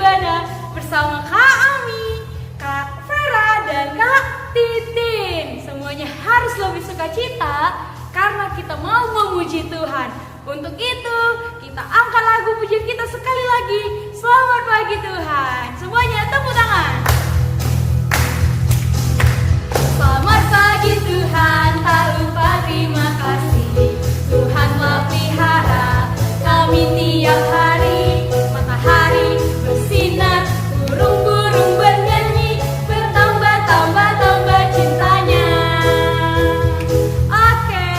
beribadah bersama Kak Ami, Kak Vera, dan Kak Titin. Semuanya harus lebih sukacita karena kita mau memuji Tuhan. Untuk itu, kita angkat lagu pujian kita sekali lagi. Selamat pagi Tuhan. Semuanya tepuk tangan. Selamat pagi Tuhan, tak lupa terima kasih. Tuhan telah pelihara kami tiap hari. Matahari bersinar, burung-burung bernyanyi, bertambah-tambah cintanya. Oke,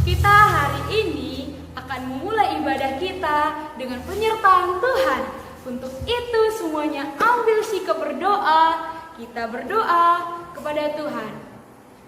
kita hari ini akan memulai ibadah kita dengan penyertaan Tuhan. Untuk itu semuanya ambil sikap berdoa. Kita berdoa kepada Tuhan.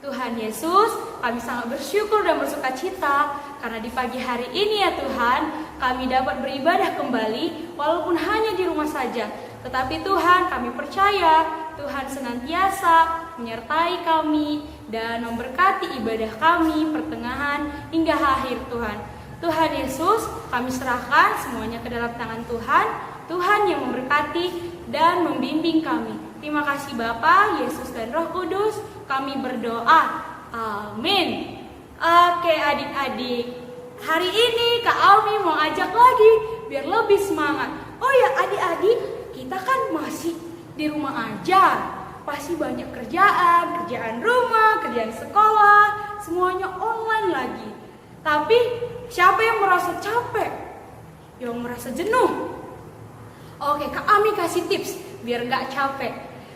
Tuhan Yesus, kami sangat bersyukur dan bersukacita karena di pagi hari ini ya Tuhan, kami dapat beribadah kembali walaupun hanya di rumah saja. Tetapi Tuhan, kami percaya Tuhan senantiasa menyertai kami dan memberkati ibadah kami pertengahan hingga akhir Tuhan. Tuhan Yesus, kami serahkan semuanya ke dalam tangan Tuhan. Tuhan yang memberkati dan membimbing kami. Terima kasih Bapa, Yesus dan Roh Kudus, kami berdoa. Amin. Oke adik-adik, hari ini Kak Ami mau ajak lagi biar lebih semangat. Oh ya adik-adik, kita kan masih di rumah aja. Pasti banyak kerjaan rumah, kerjaan sekolah, semuanya online lagi. Tapi siapa yang merasa capek? Yang merasa jenuh? Oke, Kak Ami kasih tips biar gak capek.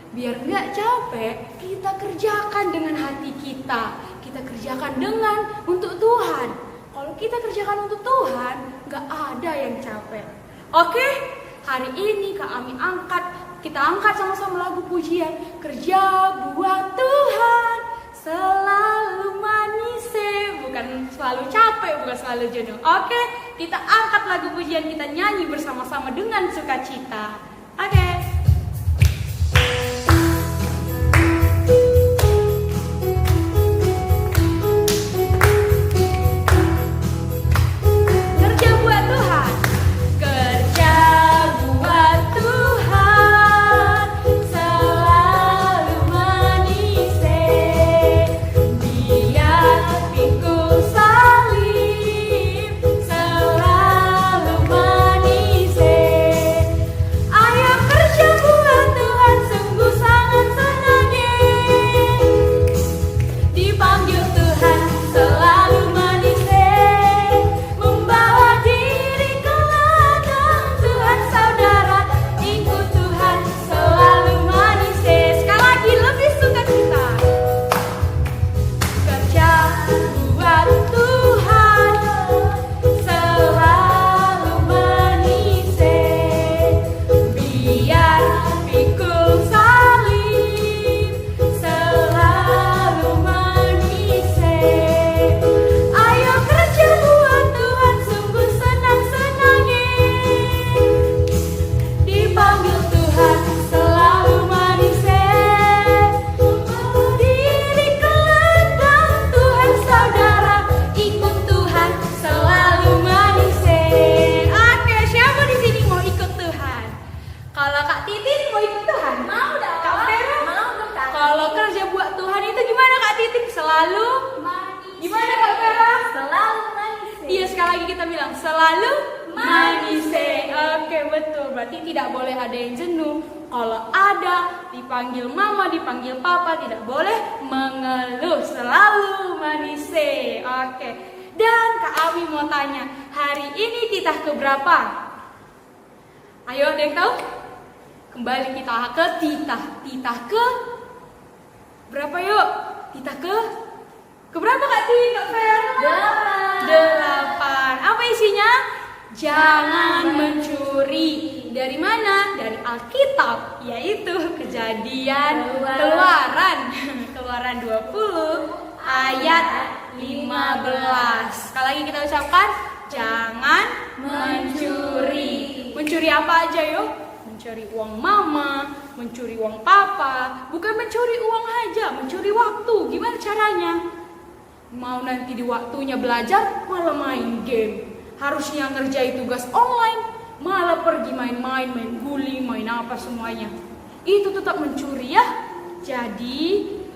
Biar gak capek, kita kerjakan dengan hati kita. Kita kerjakan untuk Tuhan. Kalau kita kerjakan untuk Tuhan, gak ada yang capek. Oke, hari ini Kak Ami kita angkat sama-sama lagu pujian. Kerja buat Tuhan, selalu manis, bukan selalu capek, bukan selalu jenuh. Oke, kita angkat lagu pujian, kita nyanyi bersama-sama dengan sukacita. Oke. Selalu manis. Oke, betul. Berarti tidak boleh ada yang jenuh. Kalau ada dipanggil mama, dipanggil papa, tidak boleh mengeluh. Selalu manis. Oke. Dan Kak Ami mau tanya, hari ini titah keberapa? Ayo, ada yang tahu? Kembali kita ke titah. Titah ke berapa yuk? Titah ke berapa Kak Tin, Kak Fer? 8. Apa isinya? Jangan mencuri. Dari mana? Dari Alkitab, yaitu Kejadian Keluaran 20 ayat 15. Sekali lagi kita ucapkan, jangan mencuri. Mencuri apa aja yuk? Mencuri uang mama, mencuri uang papa. Bukan mencuri uang aja, mencuri waktu. Gimana caranya? Mau nanti di waktunya belajar malah main game. Harusnya ngerjain tugas online, malah pergi main-main, main guling, main apa semuanya. Itu tetap mencuri ya. Jadi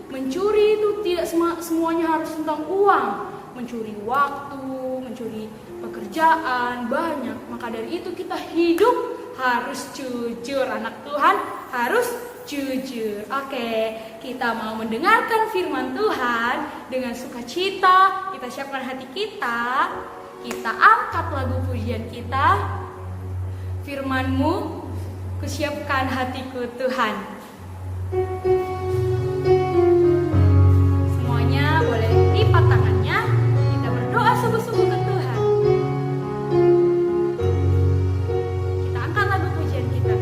mencuri itu tidak semuanya harus tentang uang. Mencuri waktu, mencuri pekerjaan, banyak. Maka dari itu kita hidup harus jujur. Anak Tuhan harus jujur. Oke, kita mau mendengarkan firman Tuhan dengan sukacita. Kita siapkan hati kita. Kita angkat lagu pujian kita. Firman-Mu, kusiapkan hatiku Tuhan. Semuanya boleh lipat tangannya. Kita berdoa sungguh-sungguh ke Tuhan. Kita angkat lagu pujian kita.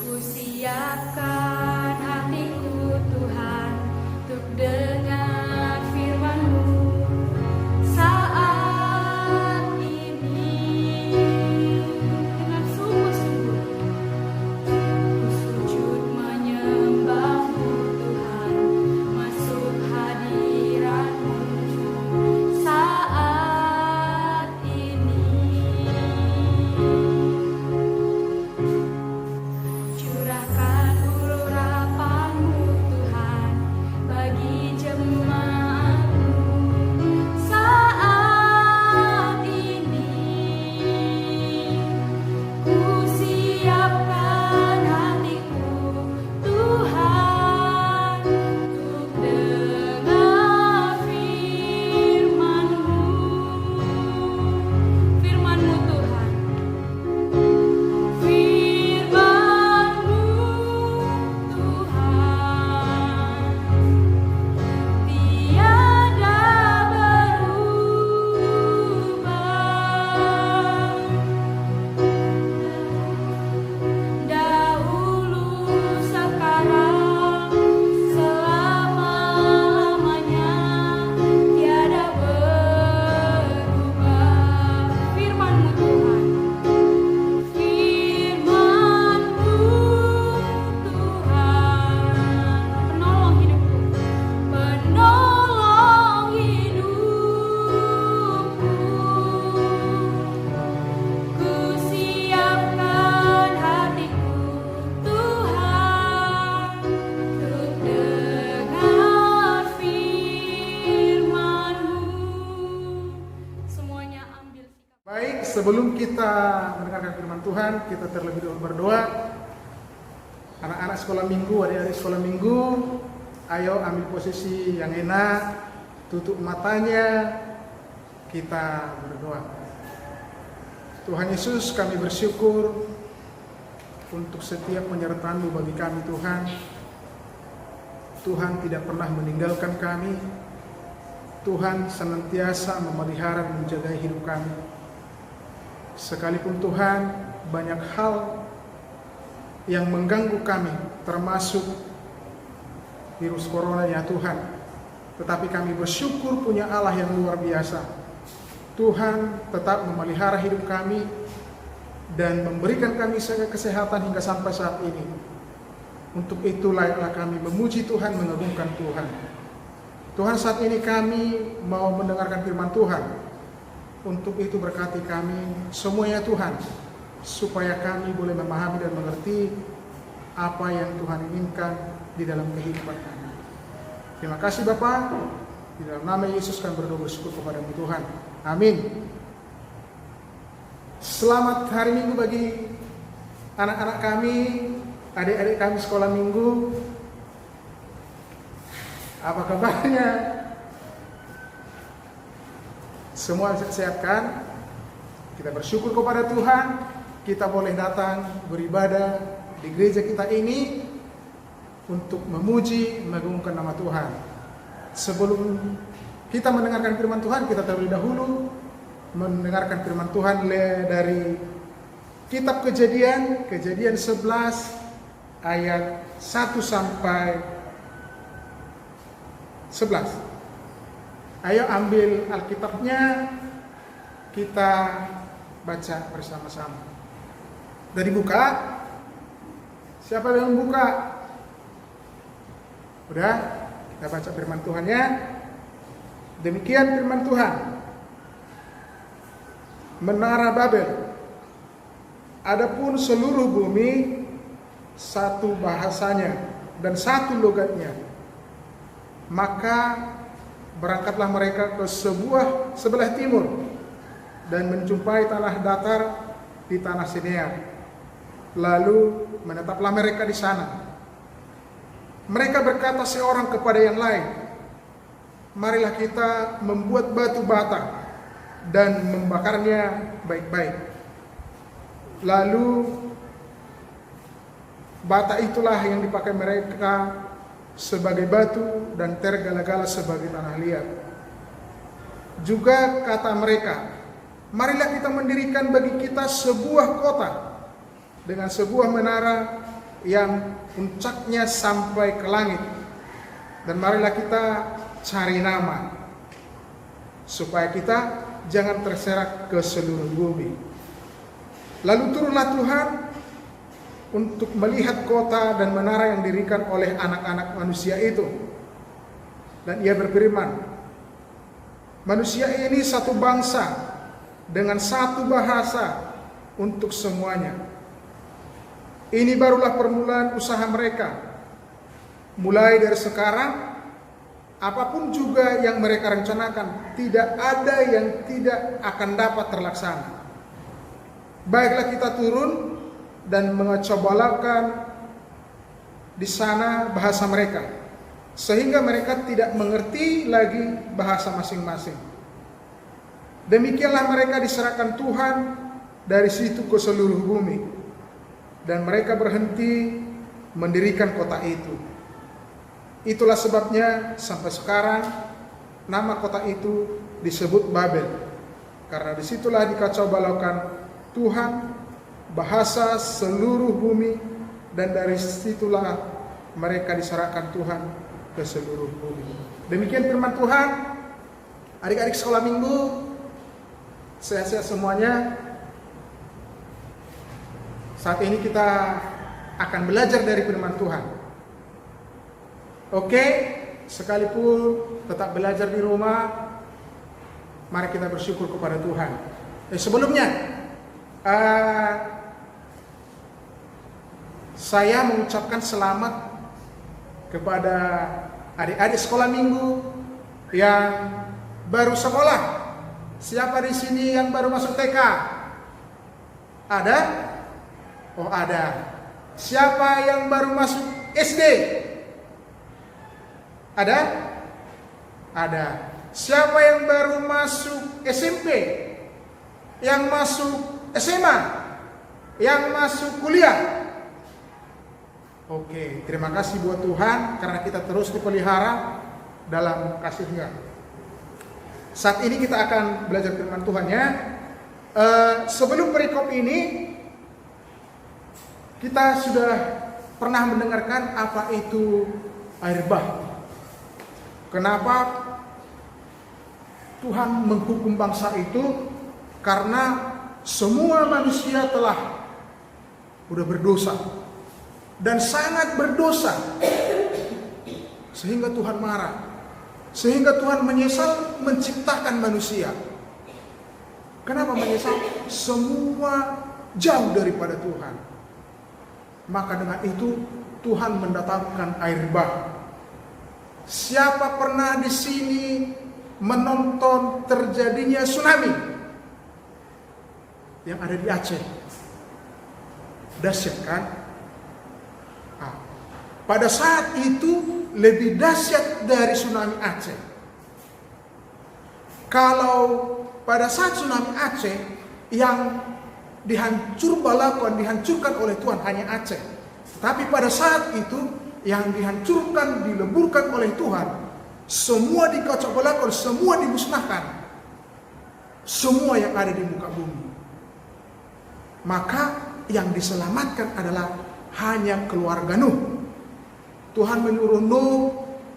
Kusiapkan hatiku Tuhan untuk dengar firman-Mu. Saat ini dengan sungguh-sungguh ku sujud menyembah-Mu Tuhan, masuk hadirat-Mu. Saat ini curahkan urapan-Mu Tuhan bagi jemaat-Mu. Saat ini ku siapkan hatiku Tuhan untuk dengar firman-Mu. Firman-Mu Tuhan, firman-Mu Tuhan, tiada berubah. Dahulu, sekarang, selama-lamanya, tiada berubah. Firman-Mu Tuhan, firman-Mu Tuhan, penolong hidupku, penolong hidupku. Ku siapkan hatiku Tuhan untuk dengar firman-Mu. Semuanya ambil sikap. Baik, sebelum kita mendengarkan firman Tuhan, kita terlebih dahulu berdoa. Anak-anak sekolah minggu, adik-adik sekolah minggu, ayo ambil posisi yang enak, tutup matanya, kita berdoa. Tuhan Yesus, kami bersyukur untuk setiap penyertaan-Mu bagi kami Tuhan. Tuhan tidak pernah meninggalkan kami. Tuhan senantiasa memelihara dan menjaga hidup kami. Sekalipun Tuhan banyak hal yang mengganggu kami, termasuk virus corona ya Tuhan. Tetapi kami bersyukur punya Allah yang luar biasa. Tuhan tetap memelihara hidup kami dan memberikan kami kesehatan hingga sampai saat ini. Untuk itu layaklah kami memuji Tuhan, mengagungkan Tuhan. Tuhan, saat ini kami mau mendengarkan firman Tuhan. Untuk itu berkati kami semuanya Tuhan, supaya kami boleh memahami dan mengerti apa yang Tuhan inginkan di dalam kehidupan kami. Terima kasih Bapa. Di dalam nama Yesus kami berdoa bersyukur kepada-Mu Tuhan. Amin. Selamat hari Minggu bagi anak-anak kami, adik-adik kami sekolah minggu. Apa kabarnya? Semua sehat kan? Kita bersyukur kepada Tuhan. Kita boleh datang beribadah di gereja kita ini untuk memuji, mengagungkan nama Tuhan. Sebelum kita mendengarkan firman Tuhan, kita terlebih dahulu mendengarkan firman Tuhan dari kitab Kejadian 11 ayat 1 sampai 11. Ayo ambil Alkitabnya, kita baca bersama-sama. Dari buka? Siapa yang buka? Udah? Kita baca firman Tuhannya. Demikian firman Tuhan. menara Babel. Adapun seluruh bumi satu bahasanya dan satu logatnya. Maka berangkatlah mereka ke sebelah timur dan menjumpai tanah datar di tanah Sinear. Lalu menetaplah mereka di sana. Mereka berkata seorang kepada yang lain, marilah kita membuat batu bata dan membakarnya baik-baik. Lalu bata itulah yang dipakai mereka sebagai batu dan tergala-gala sebagai tanah liat. Juga kata mereka, marilah kita mendirikan bagi kita sebuah kota dengan sebuah menara yang puncaknya sampai ke langit. Dan marilah kita cari nama supaya kita jangan terserak ke seluruh bumi. Lalu turunlah Tuhan untuk melihat kota dan menara yang didirikan oleh anak-anak manusia itu. Dan ia berfirman, manusia ini satu bangsa dengan satu bahasa untuk semuanya. Ini barulah permulaan usaha mereka. Mulai dari sekarang, apapun juga yang mereka rencanakan, tidak ada yang tidak akan dapat terlaksana. Baiklah kita turun dan mengecobalakan di sana bahasa mereka, sehingga mereka tidak mengerti lagi bahasa masing-masing. Demikianlah mereka diserahkan Tuhan dari situ ke seluruh bumi, dan mereka berhenti mendirikan kota itu. Itulah sebabnya sampai sekarang nama kota itu disebut Babel, karena disitulah dikacaubalaukan Tuhan, bahasa seluruh bumi, dan dari situlah mereka diserahkan Tuhan ke seluruh bumi. Demikian firman Tuhan. Adik-adik sekolah minggu, sehat-sehat semuanya. Saat ini kita akan belajar dari firman Tuhan. Oke, sekalipun tetap belajar di rumah, mari kita bersyukur kepada Tuhan. Sebelumnya, saya mengucapkan selamat kepada adik-adik sekolah minggu yang baru sekolah. Siapa di sini yang baru masuk TK? Ada? Oh, ada. Siapa yang baru masuk SD? Ada? Ada. Siapa yang baru masuk SMP? Yang masuk SMA? Yang masuk kuliah? Oke, terima kasih buat Tuhan karena kita terus dipelihara dalam kasih-Nya. Saat ini kita akan belajar firman Tuhan ya. Sebelum perikop ini, kita sudah pernah mendengarkan apa itu air bah. Kenapa Tuhan menghukum bangsa itu? Karena semua manusia telah udah berdosa dan sangat berdosa, sehingga Tuhan marah, sehingga Tuhan menyesal menciptakan manusia. Kenapa menyesal? Semua jauh daripada Tuhan. Maka dengan itu Tuhan mendatangkan air bah. Siapa pernah di sini menonton terjadinya tsunami yang ada di Aceh? Dahsyat kan? Pada saat itu lebih dahsyat dari tsunami Aceh. Kalau pada saat tsunami Aceh yang dihancurkan oleh Tuhan hanya Aceh. Tapi pada saat itu yang dihancurkan, dileburkan oleh Tuhan, semua dikacaubalaukan, semua dimusnahkan. Semua yang ada di muka bumi. Maka yang diselamatkan adalah hanya keluarga Nuh. Tuhan menyuruh Nuh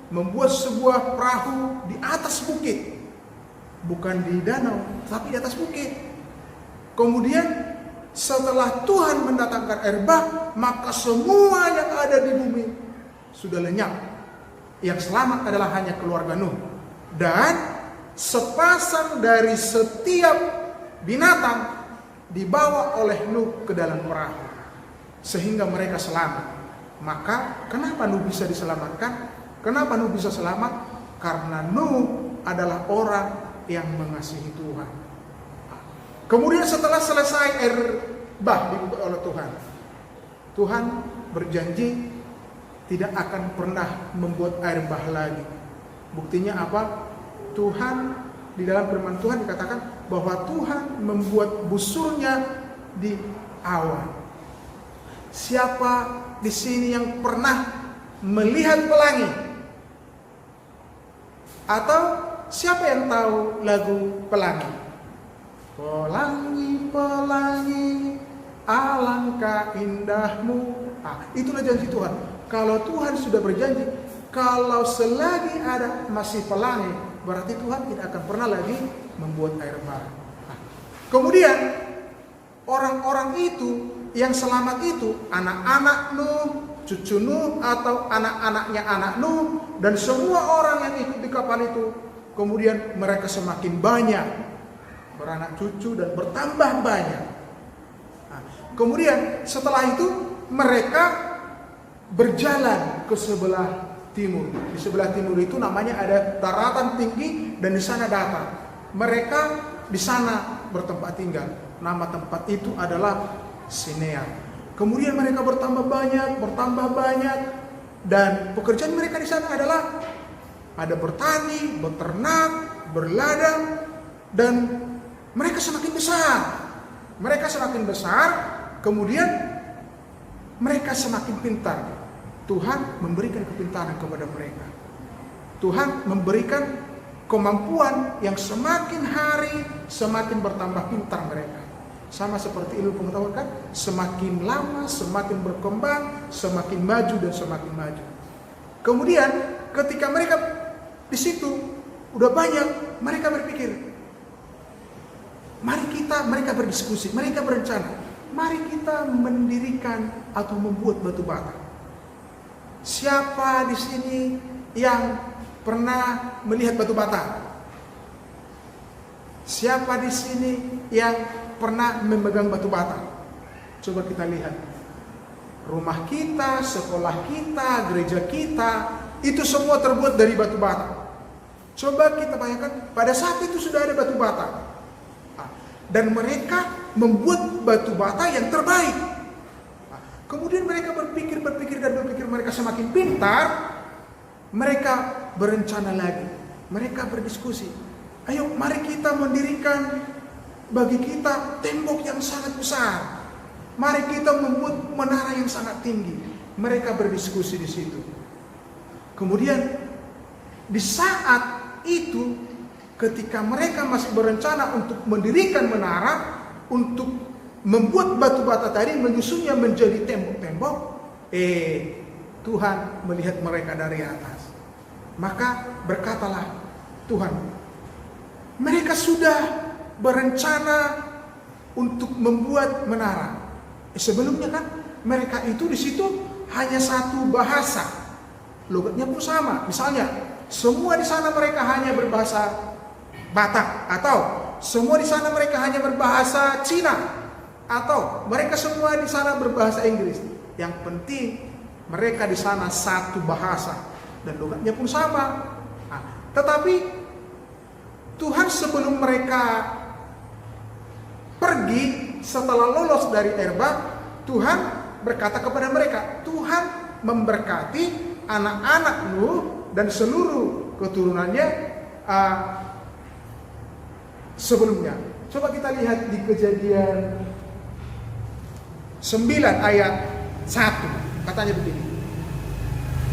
membuat sebuah perahu di atas bukit. Bukan di danau, tapi di atas bukit. Kemudian setelah Tuhan mendatangkan air bah, maka semua yang ada di bumi sudah lenyap. Yang selamat adalah hanya keluarga Nuh. Dan sepasang dari setiap binatang dibawa oleh Nuh ke dalam perahu sehingga mereka selamat. Maka kenapa Nuh bisa diselamatkan? Kenapa Nuh bisa selamat? Karena Nuh adalah orang yang mengasihi Tuhan. Kemudian setelah selesai air bah dibuka oleh Tuhan, Tuhan berjanji tidak akan pernah membuat air bah lagi. Buktinya apa? Tuhan, di dalam firman Tuhan dikatakan bahwa Tuhan membuat busurnya di awan. Siapa di sini yang pernah melihat pelangi? Atau siapa yang tahu lagu pelangi? Pelangi, pelangi, alangkah indahmu. Itulah janji Tuhan. Kalau Tuhan sudah berjanji, kalau selagi ada masih pelangi, berarti Tuhan tidak akan pernah lagi membuat air bah. Kemudian orang-orang itu yang selamat itu, anak-anak Nuh, cucu Nuh atau anak-anaknya anak Nuh, dan semua orang yang ikut di kapal itu, kemudian mereka semakin banyak, beranak cucu dan bertambah banyak. Kemudian setelah itu mereka berjalan ke sebelah timur. Di sebelah timur itu namanya ada daratan tinggi dan di sana datar. Mereka di sana bertempat tinggal. Nama tempat itu adalah Sinear. Kemudian mereka bertambah banyak dan pekerjaan mereka di sana adalah ada bertani, beternak, berladang, dan mereka semakin besar. Mereka semakin besar, kemudian mereka semakin pintar. Tuhan memberikan kepintaran kepada mereka. Tuhan memberikan kemampuan yang semakin hari semakin bertambah pintar mereka. Sama seperti ilmu pengetahuan kan, semakin lama semakin berkembang, semakin maju dan semakin maju. Kemudian ketika mereka di situ udah banyak, mereka berpikir, mereka berdiskusi, mereka berencana, mari kita mendirikan atau membuat batu bata. Siapa di sini yang pernah melihat batu bata? Siapa di sini yang pernah memegang batu bata? Coba kita lihat. Rumah kita, sekolah kita, gereja kita, itu semua terbuat dari batu bata. Coba kita bayangkan, pada saat itu sudah ada batu bata. Dan mereka membuat batu bata yang terbaik. Kemudian mereka berpikir, mereka semakin pintar, mereka berencana lagi, mereka berdiskusi. Ayo mari kita mendirikan bagi kita tembok yang sangat besar. Mari kita membuat menara yang sangat tinggi. Mereka berdiskusi di situ. Kemudian di saat itu, ketika mereka masih berencana untuk mendirikan menara, untuk membuat batu bata tadi, menyusunnya menjadi tembok-tembok, Tuhan melihat mereka dari atas. Maka berkatalah Tuhan, mereka sudah berencana untuk membuat menara. Sebelumnya kan mereka itu di situ hanya satu bahasa, logatnya pun sama. Misalnya semua di sana mereka hanya berbahasa Batak, atau semua di sana mereka hanya berbahasa Cina, atau mereka semua di sana berbahasa Inggris. Yang penting mereka di sana satu bahasa dan logatnya pun sama. Tetapi Tuhan sebelum mereka pergi setelah lolos dari air bah, Tuhan berkata kepada mereka, Tuhan memberkati anak-anak Nuh dan seluruh keturunannya sebelumnya. Coba kita lihat di Kejadian 9 ayat 1. Katanya begini.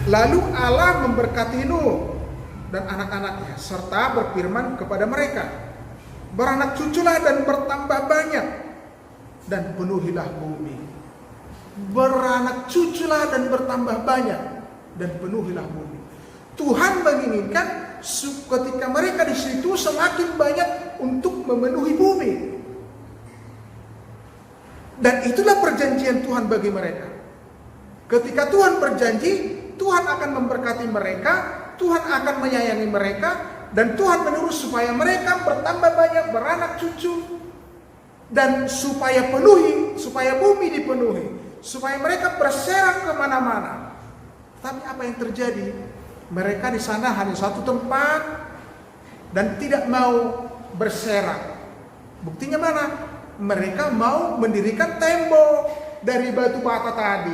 Lalu Allah memberkati Nuh dan anak-anaknya serta berfirman kepada mereka, beranak cuculah dan bertambah banyak dan penuhilah bumi. Beranak cuculah dan bertambah banyak dan penuhilah bumi. Tuhan menginginkan ketika mereka di situ semakin banyak untuk memenuhi bumi. Dan itulah perjanjian Tuhan bagi mereka. Ketika Tuhan berjanji, Tuhan akan memberkati mereka, Tuhan akan menyayangi mereka, dan Tuhan menyuruh supaya mereka bertambah banyak, beranak cucu. dan supaya bumi dipenuhi, supaya mereka berserak kemana-mana. Tapi apa yang terjadi? Mereka di sana hanya satu tempat dan tidak mau berserak. Buktinya mana? Mereka mau mendirikan tembok dari batu bata tadi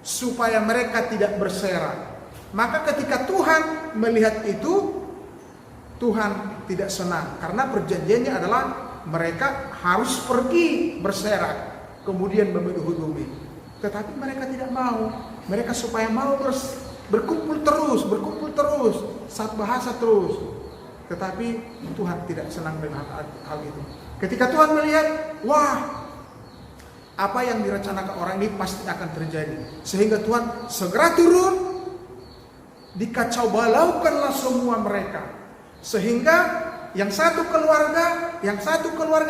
supaya mereka tidak berserak. Maka ketika Tuhan melihat itu, Tuhan tidak senang karena perjanjiannya adalah mereka harus pergi berserak kemudian memenuhi bumi. Tetapi mereka tidak mau. Mereka supaya mau berkumpul terus, satu bahasa terus. Tetapi Tuhan tidak senang dengan hal itu. Ketika Tuhan melihat, wah, apa yang direncanakan orang ini pasti akan terjadi. Sehingga Tuhan segera turun, dikacau balaukanlah semua mereka. Sehingga yang satu keluarga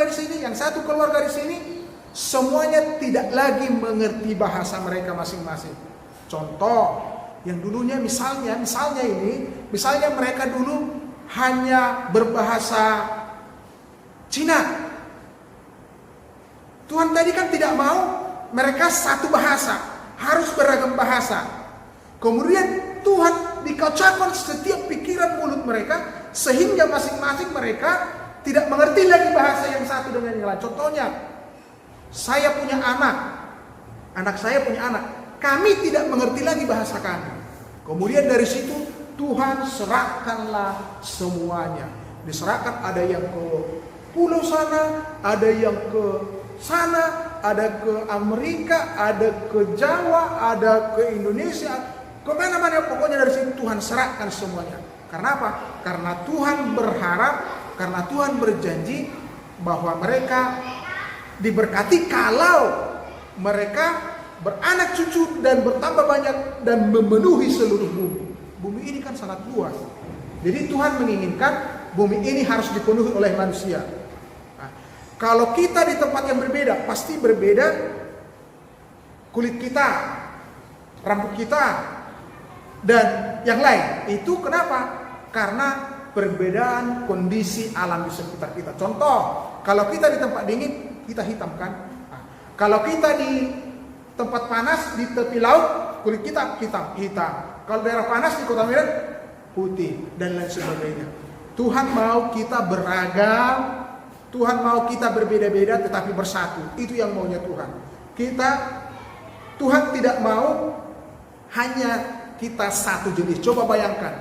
di sini, yang satu keluarga di sini, semuanya tidak lagi mengerti bahasa mereka masing-masing. Contoh, yang dulunya misalnya mereka dulu hanya berbahasa Cina. Tuhan tadi kan tidak mau mereka satu bahasa, harus beragam bahasa. Kemudian Tuhan dikacaukan setiap pikiran mulut mereka, sehingga masing-masing mereka tidak mengerti lagi bahasa yang satu dengan yang lain. Contohnya, saya punya anak saya punya anak, kami tidak mengerti lagi bahasa kami. Kemudian dari situ Tuhan serahkanlah semuanya. Diserahkan, ada yang ke pulau sana, ada yang ke sana, ada ke Amerika, ada ke Jawa, ada ke Indonesia, kemana-mana, pokoknya dari situ Tuhan serahkan semuanya. Karena apa? Karena Tuhan berharap, karena Tuhan berjanji bahwa mereka diberkati kalau mereka beranak cucu dan bertambah banyak dan memenuhi seluruh bumi. Bumi ini kan sangat luas. Jadi Tuhan menginginkan bumi ini harus dipenuhi oleh manusia. Nah, kalau kita di tempat yang berbeda, pasti berbeda kulit kita, rambut kita, dan yang lain. Itu kenapa? Karena perbedaan kondisi alam di sekitar kita. Contoh, kalau kita di tempat dingin, kita hitam kan? Nah, kalau kita di tempat panas, di tepi laut, kulit kita hitam. Kalau daerah panas di Kota Medan, putih, dan lain sebagainya. Tuhan mau kita beragam, Tuhan mau kita berbeda-beda tetapi bersatu. Itu yang maunya Tuhan. Tuhan tidak mau hanya kita satu jenis. Coba bayangkan,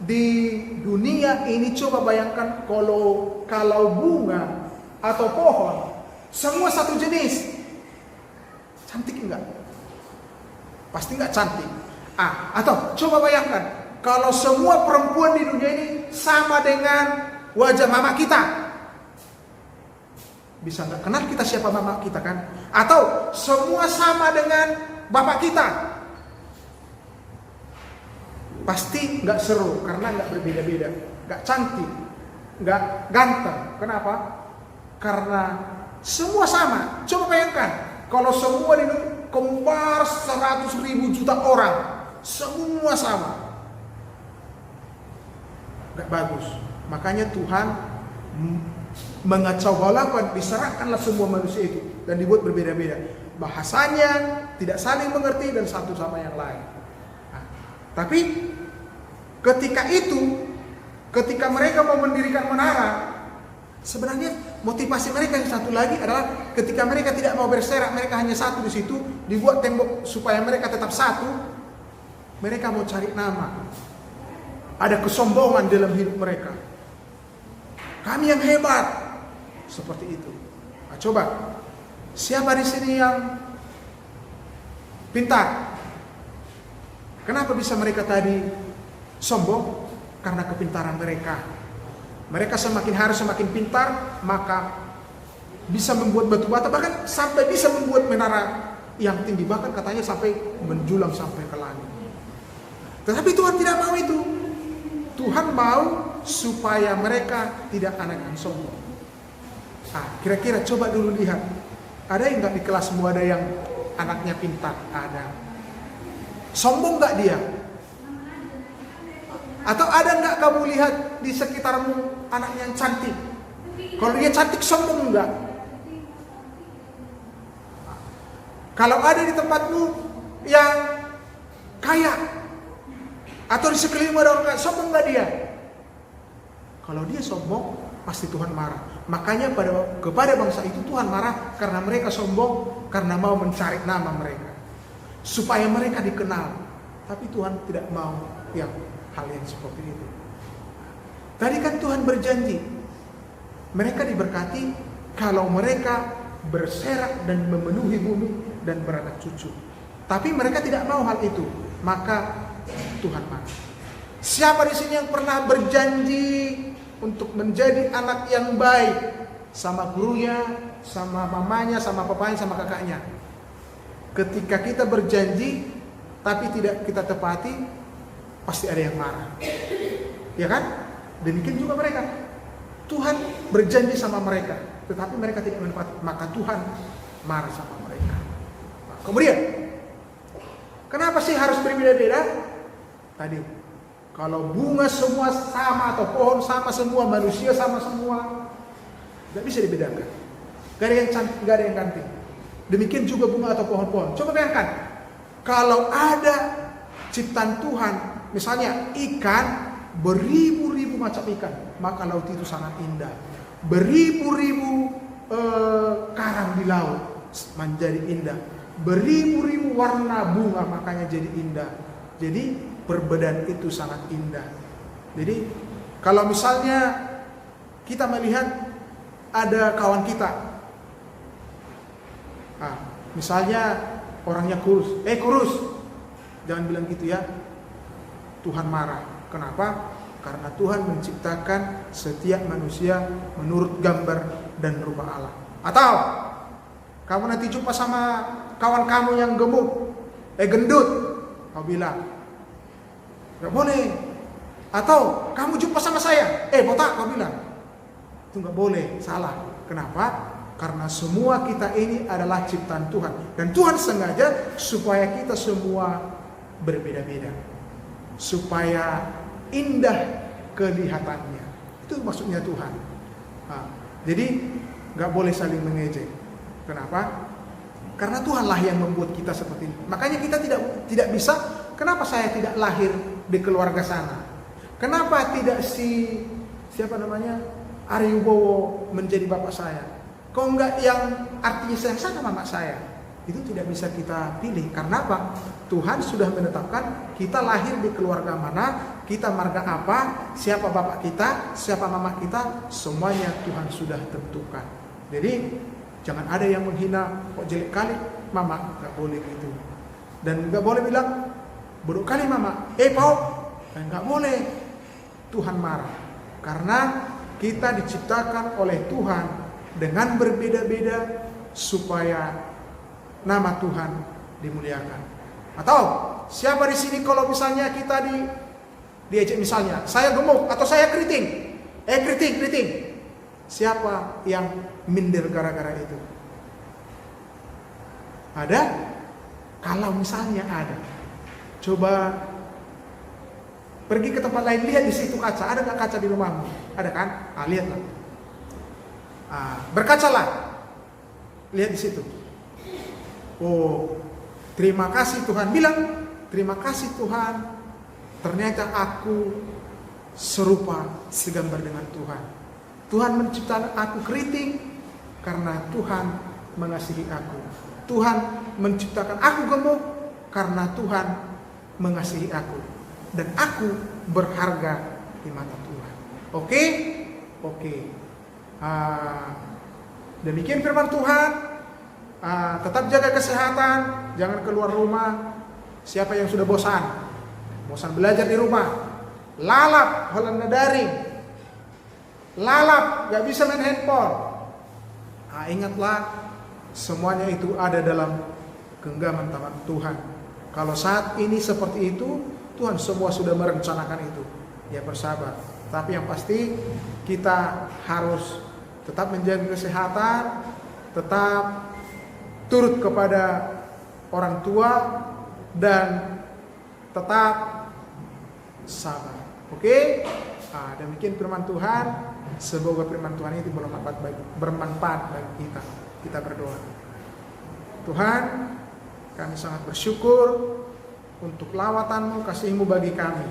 di dunia ini coba bayangkan kalau bunga atau pohon semua satu jenis, cantik enggak? Pasti enggak cantik. Atau coba bayangkan kalau semua perempuan di dunia ini sama dengan wajah mama kita, bisa nggak kenal kita siapa mama kita kan? Atau semua sama dengan bapak kita, pasti nggak seru karena nggak berbeda-beda, nggak cantik, nggak ganteng. Kenapa? Karena semua sama. Coba bayangkan kalau semua di kembar 100.000 juta orang, semua sama, nggak bagus. Makanya Tuhan mengacau balaukan, diserahkanlah semua manusia itu dan dibuat berbeda-beda. Bahasanya tidak saling mengerti dan satu sama yang lain. Tapi ketika mereka mau mendirikan menara, sebenarnya motivasi mereka yang satu lagi adalah ketika mereka tidak mau berserak, mereka hanya satu di situ, dibuat tembok supaya mereka tetap satu. Mereka mau cari nama. Ada kesombongan dalam hidup mereka. Kami yang hebat. Seperti itu. Nah, coba, siapa di sini yang pintar? Kenapa bisa mereka tadi sombong? Karena kepintaran mereka. Mereka semakin hari semakin pintar, maka bisa membuat batu bata, bahkan sampai bisa membuat menara yang tinggi, bahkan katanya sampai menjulang sampai ke langit. Tetapi Tuhan tidak mau itu. Tuhan mau supaya mereka tidak anak-anak sombong. Kira-kira coba dulu lihat, ada yang nggak di kelasmu ada yang anaknya pintar? Ada. Sombong nggak dia? Atau ada nggak kamu lihat di sekitarmu anak yang cantik? Kalau dia cantik sombong nggak? Kalau ada di tempatmu yang kaya, atau di sekelilingmu ada orang kaya, sombong nggak dia? Kalau dia sombong, pasti Tuhan marah. Makanya kepada bangsa itu Tuhan marah karena mereka sombong, karena mau mencari nama mereka, supaya mereka dikenal. Tapi Tuhan tidak mau yang hal yang seperti itu. Tadi kan Tuhan berjanji, mereka diberkati kalau mereka berserak dan memenuhi bumi dan beranak cucu. Tapi mereka tidak mau hal itu, maka Tuhan marah. Siapa di sini yang pernah berjanji untuk menjadi anak yang baik sama gurunya, sama mamanya, sama papanya, sama kakaknya? Ketika kita berjanji tapi tidak kita tepati, pasti ada yang marah, ya kan? Demikian juga mereka. Tuhan berjanji sama mereka, tetapi mereka tidak menepati, maka Tuhan marah sama mereka. Nah, kemudian, kenapa sih harus berbeda-beda? Tadi, kalau bunga semua sama atau pohon sama semua, manusia sama semua, tidak bisa dibedakan. Gak ada yang cantik, gak ada yang ganti. Demikian juga bunga atau pohon-pohon. Coba bayangkan, kalau ada ciptaan Tuhan, misalnya ikan, beribu-ribu macam ikan, maka laut itu sangat indah. Beribu-ribu karang di laut menjadi indah. Beribu-ribu warna bunga makanya jadi indah. Jadi perbedaan itu sangat indah. Jadi kalau misalnya kita melihat ada kawan kita, misalnya orangnya kurus, kurus, jangan bilang gitu ya, Tuhan marah. Kenapa? Karena Tuhan menciptakan setiap manusia menurut gambar dan rupa Allah. Atau kamu nanti jumpa sama kawan kamu yang gemuk, gendut, kau bilang gak boleh. Atau kamu jumpa sama saya, botak, kau bilang itu gak boleh, salah. Kenapa? Karena semua kita ini adalah ciptaan Tuhan, dan Tuhan sengaja supaya kita semua berbeda-beda, supaya indah kelihatannya. Itu maksudnya Tuhan. Jadi gak boleh saling mengejek. Kenapa? Karena Tuhanlah yang membuat kita seperti ini. Makanya kita tidak bisa. Kenapa saya tidak lahir di keluarga sana? Kenapa tidak siapa namanya, Ari Wibowo menjadi bapak saya? Kok enggak yang artinya yang sana mama saya? Itu tidak bisa kita pilih. Karena apa? Tuhan sudah menetapkan kita lahir di keluarga mana, kita marga apa, siapa bapak kita, siapa mama kita, semuanya Tuhan sudah tentukan. Jadi jangan ada yang menghina, kok jelek kali mama, nggak boleh gitu. Dan nggak boleh bilang bodoh kali mama, Pau, dan nggak boleh. Tuhan marah karena kita diciptakan oleh Tuhan dengan berbeda-beda supaya nama Tuhan dimuliakan. Atau siapa di sini kalau misalnya kita diejek, misalnya saya gemuk atau saya keriting, keriting, siapa yang minder gara-gara itu? Ada? Kalau misalnya ada, coba pergi ke tempat lain, lihat di situ kaca, ada nggak kaca di rumahmu? Ada kan? Lihatlah. Berkacalah, lihat di situ. Oh, terima kasih Tuhan. Bilang, terima kasih Tuhan. Ternyata aku serupa segambar dengan Tuhan. Tuhan menciptakan aku keriting karena Tuhan mengasihi aku. Tuhan menciptakan aku gemuk karena Tuhan mengasihi aku. Dan aku berharga di mata Tuhan. Oke? Demikian firman Tuhan. Tetap jaga kesehatan, jangan keluar rumah. Siapa yang sudah bosan belajar di rumah, lalap Holanda daring, lalap gak bisa main handphone, ingatlah semuanya itu ada dalam genggaman tangan Tuhan. Kalau saat ini seperti itu, Tuhan semua sudah merencanakan itu. Ya bersabar. Tapi yang pasti kita harus tetap menjaga kesehatan, tetap turut kepada orang tua, dan tetap sabar. Oke? Demikian firman Tuhan. Semoga firman Tuhan itu bermanfaat bagi kita. Kita berdoa. Tuhan, kami sangat bersyukur untuk lawatan-Mu, kasih-Mu bagi kami.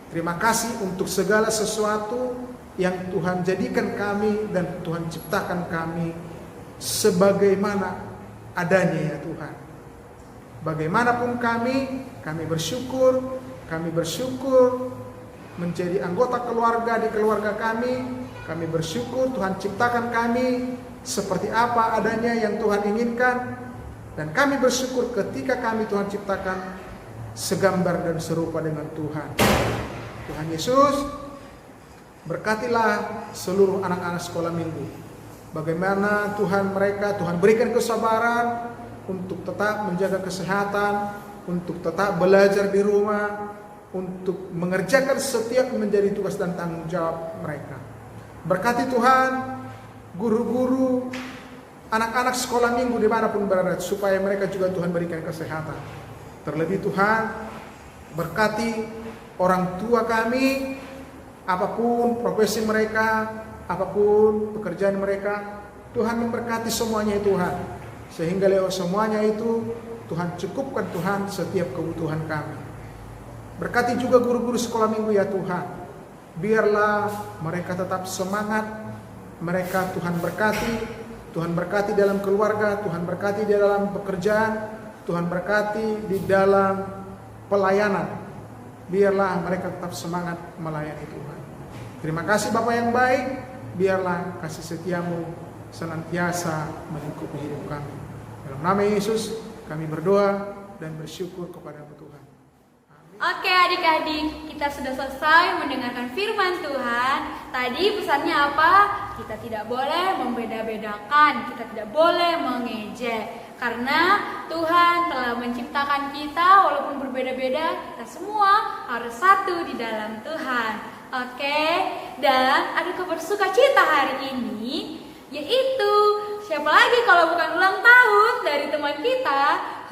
Terima kasih untuk segala sesuatu yang Tuhan jadikan kami dan Tuhan ciptakan kami sebagaimana adanya ya Tuhan. Bagaimanapun kami bersyukur, menjadi anggota keluarga di keluarga kami bersyukur Tuhan ciptakan kami seperti apa adanya yang Tuhan inginkan, dan kami bersyukur ketika kami Tuhan ciptakan segambar dan serupa dengan Tuhan. Tuhan Yesus, berkatilah seluruh anak-anak sekolah minggu. Bagaimana Tuhan berikan kesabaran untuk tetap menjaga kesehatan, untuk tetap belajar di rumah, untuk mengerjakan setiap menjadi tugas dan tanggung jawab mereka. Berkati Tuhan guru-guru, anak-anak sekolah minggu dimanapun berada, supaya mereka juga Tuhan berikan kesehatan. Terlebih Tuhan, berkati orang tua kami, apapun profesi mereka, apapun pekerjaan mereka, Tuhan memberkati semuanya Tuhan, sehingga lewat semuanya itu Tuhan cukupkan Tuhan setiap kebutuhan kami. Berkati juga guru-guru sekolah minggu ya Tuhan, biarlah mereka tetap semangat, mereka Tuhan berkati dalam keluarga, Tuhan berkati di dalam pekerjaan, Tuhan berkati di dalam pelayanan. Biarlah mereka tetap semangat melayani Tuhan. Terima kasih Bapa yang baik, biarlah kasih setia-Mu senantiasa melingkupi hidup kami. Dalam nama Yesus kami berdoa dan bersyukur kepada-Mu Tuhan. Amin. Oke adik-adik, kita sudah selesai mendengarkan firman Tuhan. Tadi pesannya apa? Kita tidak boleh membeda-bedakan, kita tidak boleh mengejek. Karena Tuhan telah menciptakan kita walaupun berbeda-beda, kita semua harus satu di dalam Tuhan. Oke, dan ada kabar sukacita hari ini, yaitu siapa lagi kalau bukan ulang tahun dari teman kita,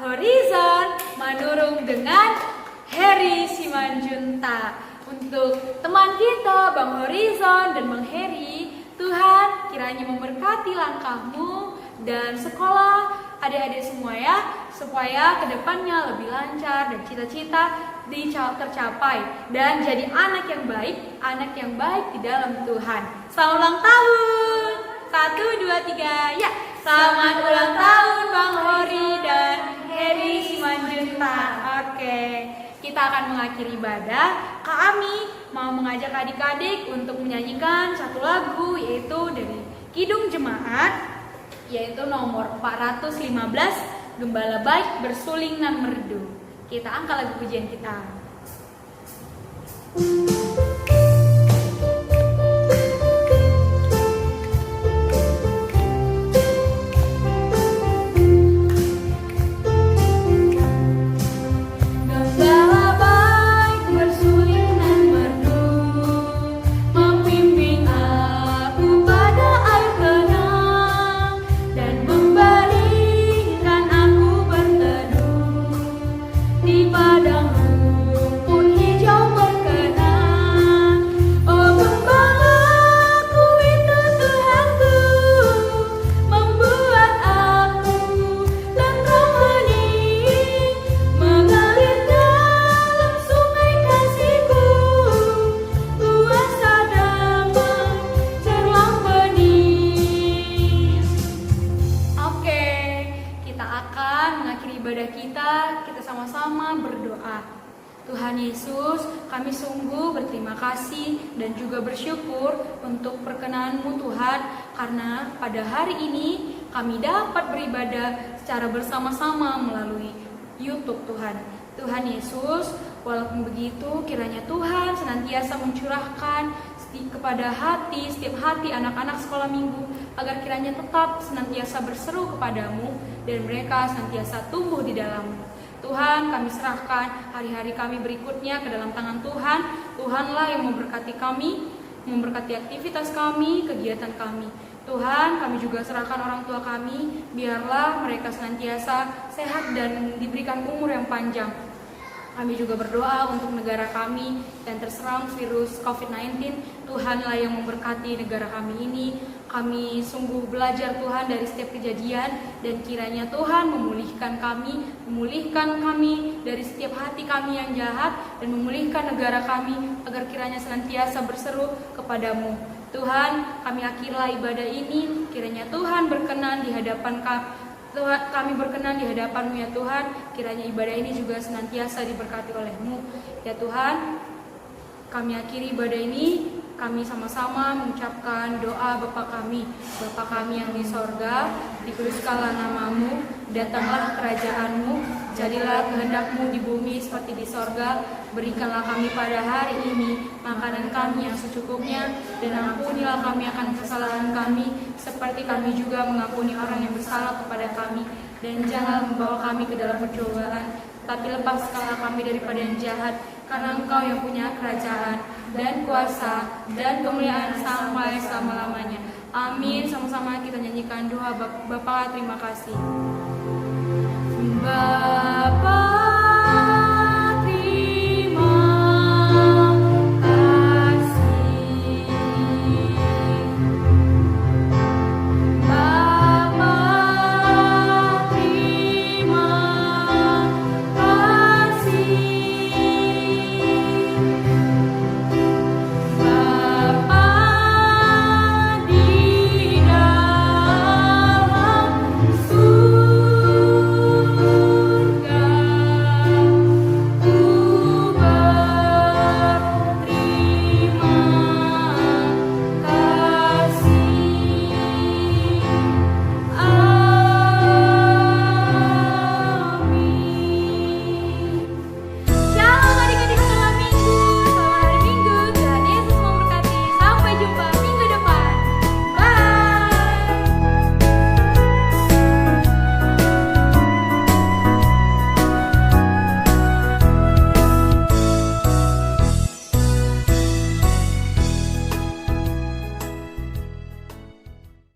Horizon Manurung dengan Heri Simanjunta. Untuk teman kita, Bang Horizon dan Bang Heri, Tuhan kiranya memberkati langkahmu dan sekolah adik-adik semua ya, supaya kedepannya lebih lancar dan cita-cita tercapai dan jadi anak yang baik di dalam Tuhan. Selamat ulang tahun. 1, 2, 3 ya. Selamat ulang tahun Bang Hori dan Heri Simanjunta. Oke, kita akan mengakhiri ibadah. Kami mau mengajak adik-adik untuk menyanyikan satu lagu, yaitu dari Kidung Jemaat, yaitu nomor 415, Gembala Baik Bersuling Nan Merdu. Kita angkat lagu pujian kita. Tuhan Yesus, kami sungguh berterima kasih dan juga bersyukur untuk perkenan-Mu Tuhan, karena pada hari ini kami dapat beribadah secara bersama-sama melalui YouTube Tuhan. Tuhan Yesus, walaupun begitu kiranya Tuhan senantiasa mencurahkan kepada setiap hati anak-anak sekolah minggu, agar kiranya tetap senantiasa berseru kepadamu dan mereka senantiasa tumbuh di dalam-Mu. Tuhan, kami serahkan hari-hari kami berikutnya ke dalam tangan Tuhan. Tuhanlah yang memberkati kami, memberkati aktivitas kami, kegiatan kami. Tuhan, kami juga serahkan orang tua kami, biarlah mereka senantiasa sehat dan diberikan umur yang panjang. Kami juga berdoa untuk negara kami yang terserang virus COVID-19. Tuhanlah yang memberkati negara kami ini. Kami sungguh belajar Tuhan dari setiap kejadian, dan kiranya Tuhan memulihkan kami dari setiap hati kami yang jahat, dan memulihkan negara kami agar kiranya senantiasa berseru kepadamu. Tuhan, kami akhirilah ibadah ini, kiranya Tuhan berkenan di hadapan kami berkenan di hadapan-Mu ya Tuhan. Kiranya ibadah ini juga senantiasa diberkati oleh-Mu ya Tuhan. Kami akhiri ibadah ini, kami sama-sama mengucapkan doa Bapa kami yang di sorga, dikuduskanlah nama-Mu, datanglah kerajaan-Mu, jadilah kehendak-Mu di bumi seperti di sorga. Berikanlah kami pada hari ini makanan kami yang secukupnya, dan ampunilah kami akan kesalahan kami, seperti kami juga mengampuni orang yang bersalah kepada kami. Dan janganlah membawa kami ke dalam percobaan, tapi lepaskanlah kami daripada yang jahat, karena Engkau yang punya kerajaan dan kuasa dan kemuliaan sampai selama-lamanya. Amin. Sama-sama kita nyanyikan doa Bapa, terima kasih.